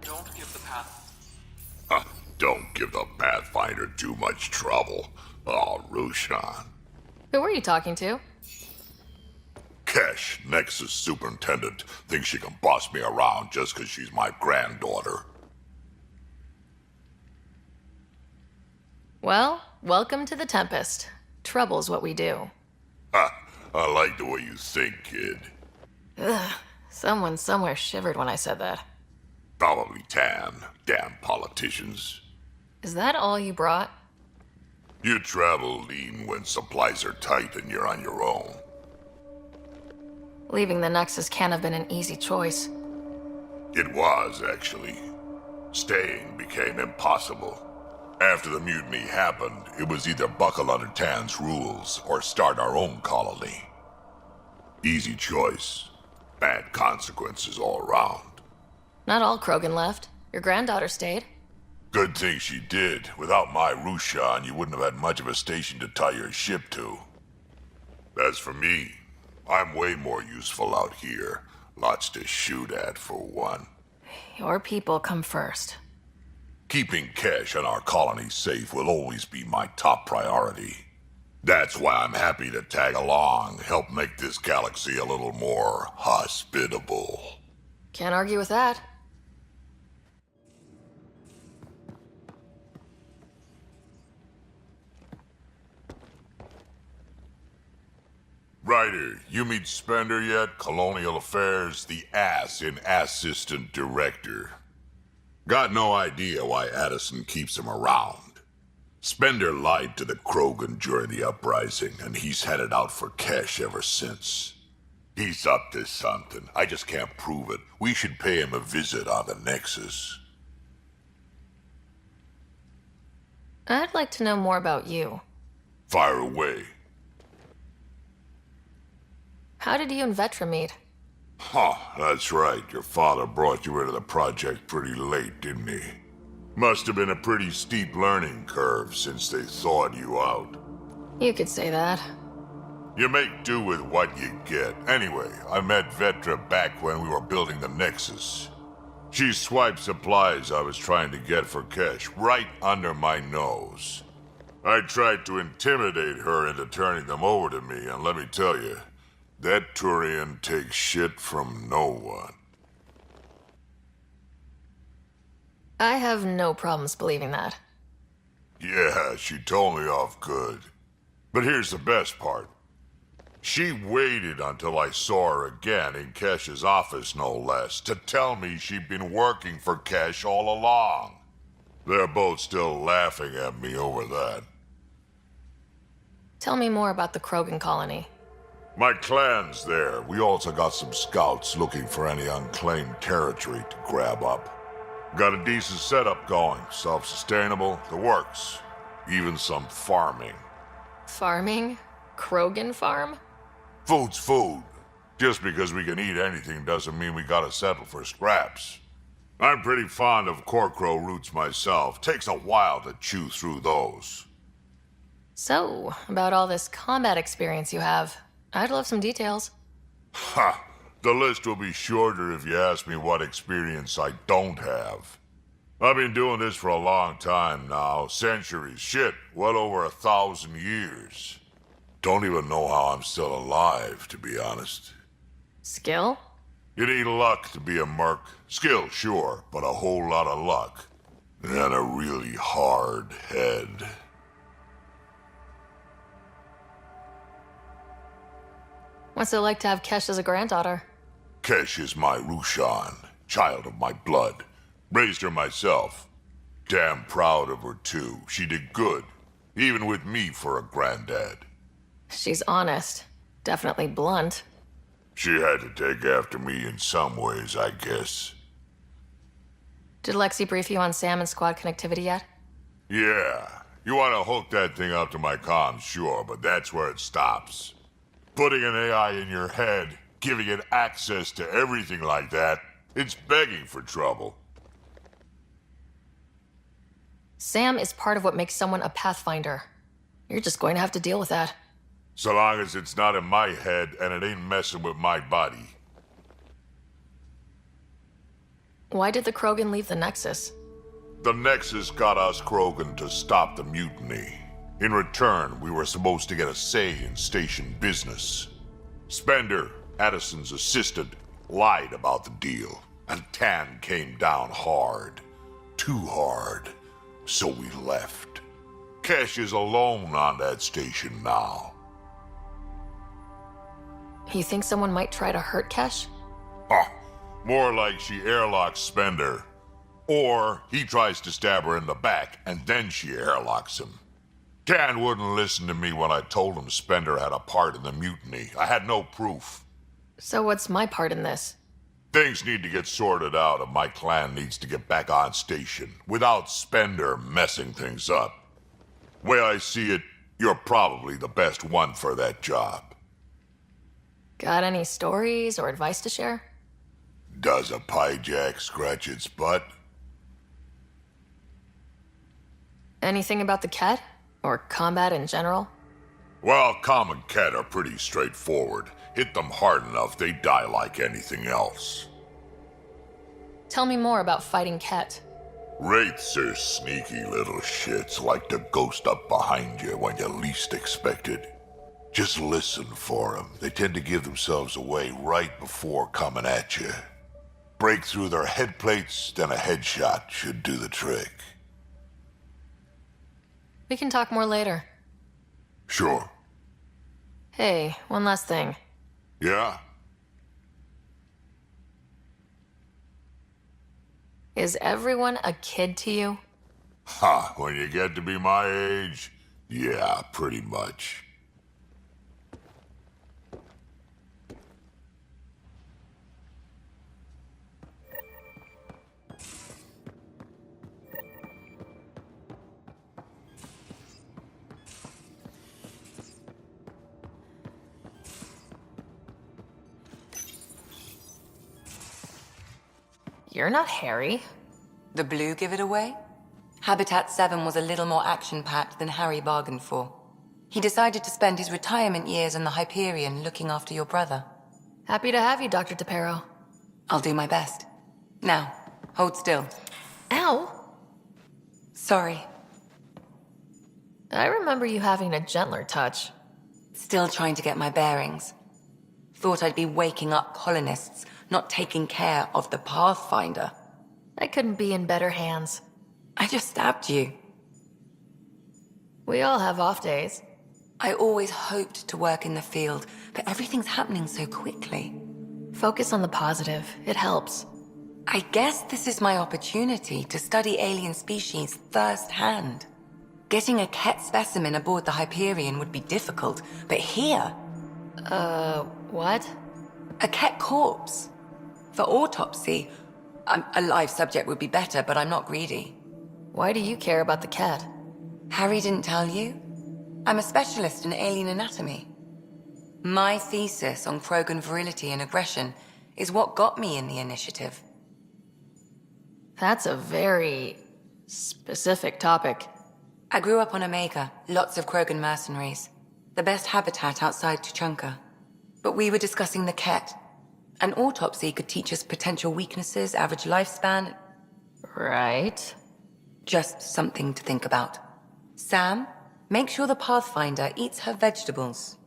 Don't give the path. Don't give the Pathfinder too much trouble. Oh, Rushan. Who were you talking to? Kesh, Nexus Superintendent, thinks she can boss me around just 'cause she's my granddaughter. Well, welcome to the Tempest. Trouble's what we do. I like the way you think, kid. Ugh, someone somewhere shivered when I said that. Probably Tan. Damn politicians. Is that all you brought? You travel lean when supplies are tight and you're on your own. Leaving the Nexus can't have been an easy choice. It was, actually. Staying became impossible. After the mutiny happened, it was either buckle under Tan's rules or start our own colony. Easy choice. Bad consequences all around. Not all Krogan left. Your granddaughter stayed. Good thing she did. Without my Rushan, you wouldn't have had much of a station to tie your ship to. As for me, I'm way more useful out here. Lots to shoot at, for one. Your people come first. Keeping Kesh and our colony safe will always be my top priority. That's why I'm happy to tag along, help make this galaxy a little more hospitable. Can't argue with that. Ryder, you meet Spender yet? Colonial Affairs, the ass in Assistant Director. Got no idea why Addison keeps him around. Spender lied to the Krogan during the uprising, and he's had it out for Kesh ever since. He's up to something. I just can't prove it. We should pay him a visit on the Nexus. I'd like to know more about you. Fire away. How did you and Vetra meet? That's right. Your father brought you into the project pretty late, didn't he? Must have been a pretty steep learning curve since they thawed you out. You could say that. You make do with what you get. Anyway, I met Vetra back when we were building the Nexus. She swiped supplies I was trying to get for Kesh right under my nose. I tried to intimidate her into turning them over to me, and let me tell you, that Turian takes shit from no one. I have no problems believing that. Yeah, she told me off good. But here's the best part. She waited until I saw her again in Kesh's office, no less, to tell me she'd been working for Kesh all along. They're both still laughing at me over that. Tell me more about the Krogan colony. My clan's there. We also got some scouts looking for any unclaimed territory to grab up. Got a decent setup going, self-sustainable, the works. Even some farming. Farming? Krogan farm? Food's food. Just because we can eat anything doesn't mean we gotta settle for scraps. I'm pretty fond of Corcrow roots myself. Takes a while to chew through those. So, about all this combat experience you have, I'd love some details. Ha! The list will be shorter if you ask me what experience I don't have. I've been doing this for a long time now. Centuries. Shit, well over 1,000 years. Don't even know how I'm still alive, to be honest. Skill? You need luck to be a merc. Skill, sure, but a whole lot of luck. And a really hard head. What's it like to have Kesh as a granddaughter? Kesh is my Rushan, child of my blood. Raised her myself. Damn proud of her, too. She did good, even with me for a granddad. She's honest. Definitely blunt. She had to take after me in some ways, I guess. Did Lexi brief you on Sam and squad connectivity yet? Yeah. You want to hook that thing up to my comms, sure, but that's where it stops. Putting an AI in your head, giving it access to everything like that, it's begging for trouble. Sam is part of what makes someone a Pathfinder. You're just going to have to deal with that. So long as it's not in my head and it ain't messing with my body. Why did the Krogan leave the Nexus? The Nexus got us Krogan to stop the mutiny. In return, we were supposed to get a say in station business. Spender, Addison's assistant, lied about the deal, and Tan came down hard. Too hard. So we left. Kesh is alone on that station now. You think someone might try to hurt Kesh? More like she airlocks Spender. Or he tries to stab her in the back, and then she airlocks him. Tan wouldn't listen to me when I told him Spender had a part in the mutiny. I had no proof. So what's my part in this? Things need to get sorted out, and my clan needs to get back on station, without Spender messing things up. Way I see it, you're probably the best one for that job. Got any stories or advice to share? Does a pie jack scratch its butt? Anything about the Ket? Or combat in general? Well, common Ket are pretty straightforward. Hit them hard enough, they die like anything else. Tell me more about fighting Ket. Wraiths are sneaky little shits, like to ghost up behind you when you least expect it. Just listen for them. They tend to give themselves away right before coming at you. Break through their head plates, then a headshot should do the trick. We can talk more later. Sure. Hey, one last thing. Yeah? Is everyone a kid to you? Ha, when you get to be my age, yeah, pretty much. You're not Harry. The blue give it away? Habitat 7 was a little more action-packed than Harry bargained for. He decided to spend his retirement years in the Hyperion looking after your brother. Happy to have you, Dr. DePero. I'll do my best. Now, hold still. Ow! Sorry. I remember you having a gentler touch. Still trying to get my bearings. Thought I'd be waking up colonists, not taking care of the Pathfinder. I couldn't be in better hands. I just stabbed you. We all have off days. I always hoped to work in the field, but everything's happening so quickly. Focus on the positive. It helps. I guess this is my opportunity to study alien species firsthand. Getting a Ket specimen aboard the Hyperion would be difficult, but here... What? A Ket corpse. For autopsy, a live subject would be better, but I'm not greedy. Why do you care about the Ket? Harry didn't tell you? I'm a specialist in alien anatomy. My thesis on Krogan virility and aggression is what got me in the initiative. That's a very specific topic. I grew up on Omega, lots of Krogan mercenaries. The best habitat outside Tuchanka. But we were discussing the Ket. An autopsy could teach us potential weaknesses, average lifespan. Right. Just something to think about. Sam, make sure the Pathfinder eats her vegetables.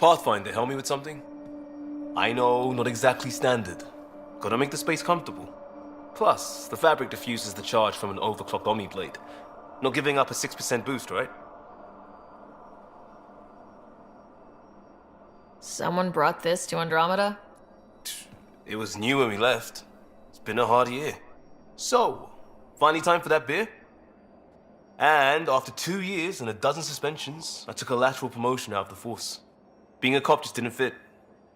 Pathfinder, help me with something? I know, not exactly standard. Gotta make the space comfortable. Plus, the fabric diffuses the charge from an overclocked Omni blade. Not giving up a 6% boost, right? Someone brought this to Andromeda? It was new when we left. It's been a hard year. So, finally time for that beer? And after 2 years and a dozen suspensions, I took a lateral promotion out of the force. Being a cop just didn't fit.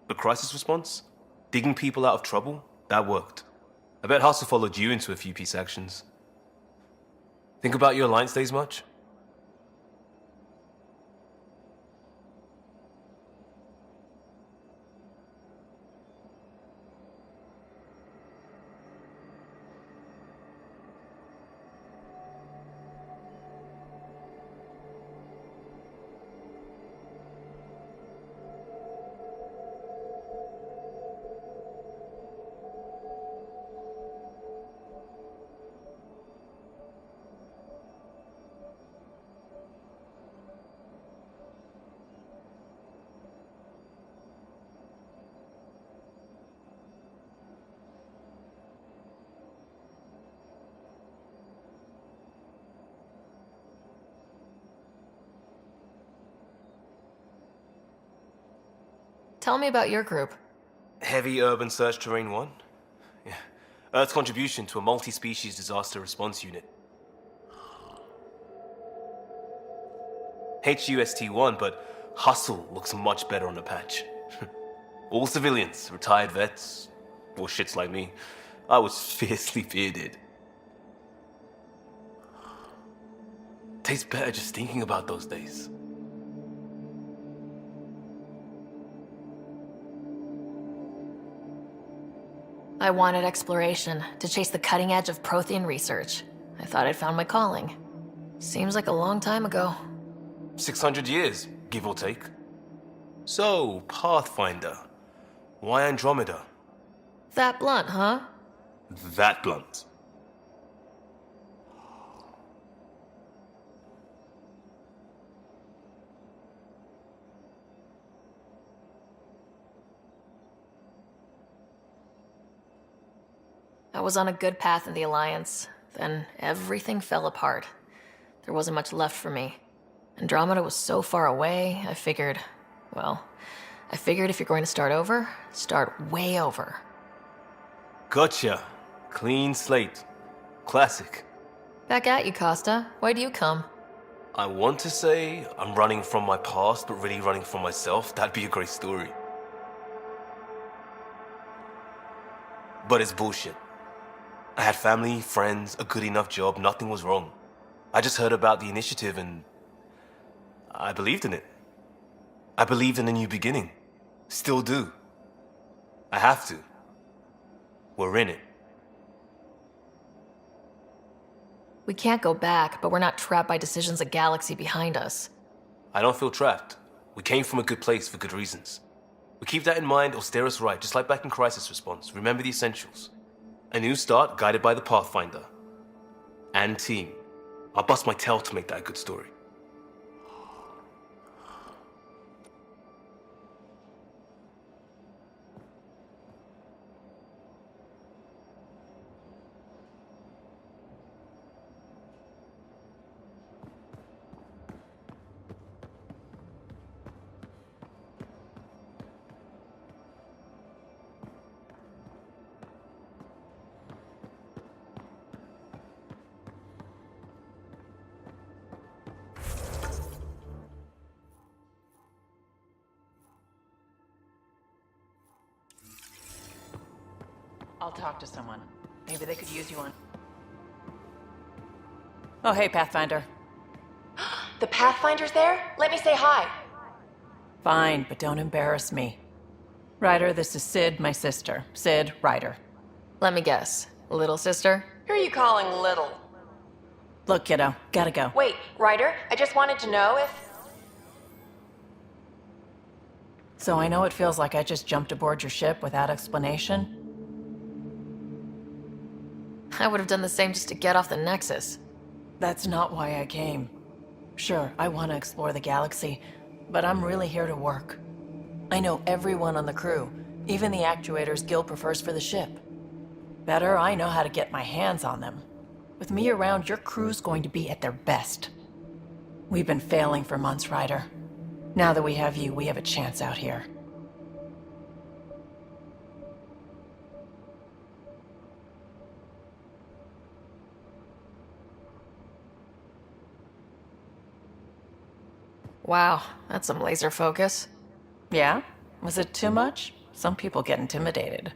But crisis response? Digging people out of trouble? That worked. I bet Hustle followed you into a few peace actions. Think about your Alliance days much? Tell me about your group. Heavy Urban Search Terrain 1? Yeah. Earth's contribution to a multi-species disaster response unit. HUST-1, but Hustle looks much better on the patch. All civilians, retired vets, or shits like me. I was fiercely bearded. Tastes better just thinking about those days. I wanted exploration, to chase the cutting edge of Prothean research. I thought I'd found my calling. Seems like a long time ago. 600 years, give or take. So, Pathfinder. Why Andromeda? That blunt, huh? That blunt. I was on a good path in the Alliance. Then everything fell apart. There wasn't much left for me. Andromeda was so far away, I figured if you're going to start over, start way over. Gotcha. Clean slate. Classic. Back at you, Costa. Why do you come? I want to say I'm running from my past, but really running from myself. That'd be a great story. But it's bullshit. I had family, friends, a good enough job, nothing was wrong. I just heard about the initiative and I believed in it. I believed in a new beginning. Still do. I have to. We're in it. We can't go back, but we're not trapped by decisions a galaxy behind us. I don't feel trapped. We came from a good place for good reasons. We keep that in mind or steer us right, just like back in Crisis Response. Remember the essentials. A new start guided by the Pathfinder. And team. I'll bust my tail to make that a good story. I'll talk to someone. Maybe they could use you on... Oh, hey, Pathfinder. The Pathfinder's there? Let me say hi. Fine, but don't embarrass me. Ryder, this is Sid, my sister. Sid, Ryder. Let me guess. Little sister? Who are you calling little? Look, kiddo, gotta go. Wait, Ryder, I just wanted to know if... So I know it feels like I just jumped aboard your ship without explanation. I would have done the same just to get off the Nexus. That's not why I came. Sure, I want to explore the galaxy, but I'm really here to work. I know everyone on the crew, even the actuators Gil prefers for the ship. Better, I know how to get my hands on them. With me around, your crew's going to be at their best. We've been failing for months, Ryder. Now that we have you, we have a chance out here. Wow, that's some laser focus. Yeah? Was it too much? Some people get intimidated.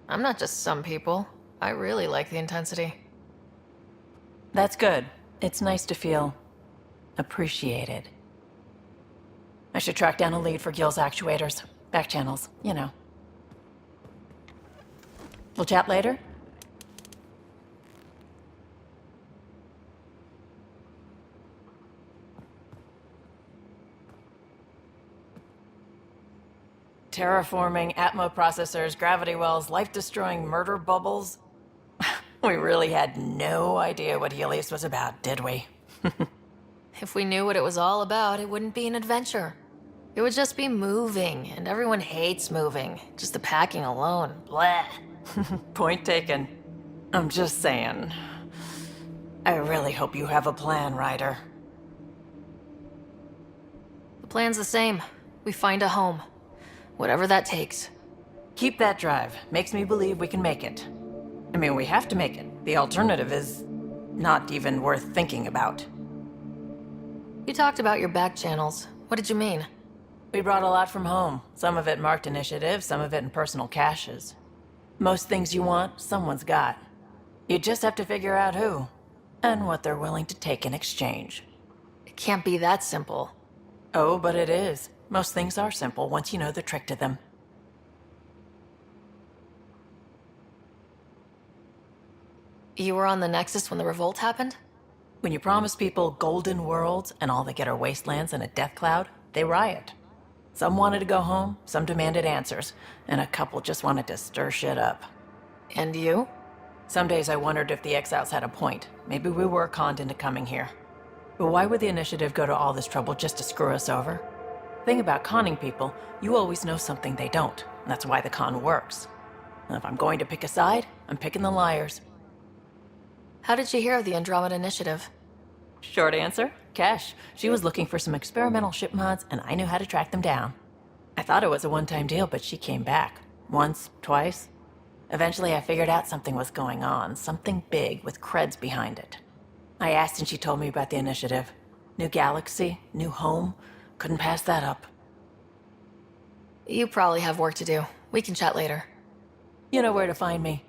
I'm not just some people. I really like the intensity. That's good. It's nice to feel appreciated. I should track down a lead for Gil's actuators. Back channels, you know. We'll chat later? Terraforming, Atmo processors, gravity wells, life-destroying murder bubbles. We really had no idea what Helios was about, did we? If we knew what it was all about, it wouldn't be an adventure. It would just be moving, and everyone hates moving. Just the packing alone, bleh. Point taken. I'm just saying. I really hope you have a plan, Ryder. The plan's the same. We find a home. Whatever that takes. Keep that drive. Makes me believe we can make it. I mean, we have to make it. The alternative is not even worth thinking about. You talked about your back channels. What did you mean? We brought a lot from home. Some of it marked initiative, some of it in personal caches. Most things you want, someone's got. You just have to figure out who, and what they're willing to take in exchange. It can't be that simple. Oh, but it is. Most things are simple once you know the trick to them. You were on the Nexus when the revolt happened? When you promise people golden worlds and all they get are wastelands and a death cloud, they riot. Some wanted to go home, some demanded answers, and a couple just wanted to stir shit up. And you? Some days I wondered if the exiles had a point. Maybe we were conned into coming here. But why would the initiative go to all this trouble just to screw us over? Thing about conning people, you always know something they don't. And that's why the con works. And if I'm going to pick a side, I'm picking the liars. How did you hear of the Andromeda Initiative? Short answer, Kesh. She was looking for some experimental ship mods, and I knew how to track them down. I thought it was a one-time deal, but she came back. Once, twice. Eventually I figured out something was going on, something big with creds behind it. I asked and she told me about the initiative. New galaxy, new home. Couldn't pass that up. You probably have work to do. We can chat later. You know where to find me.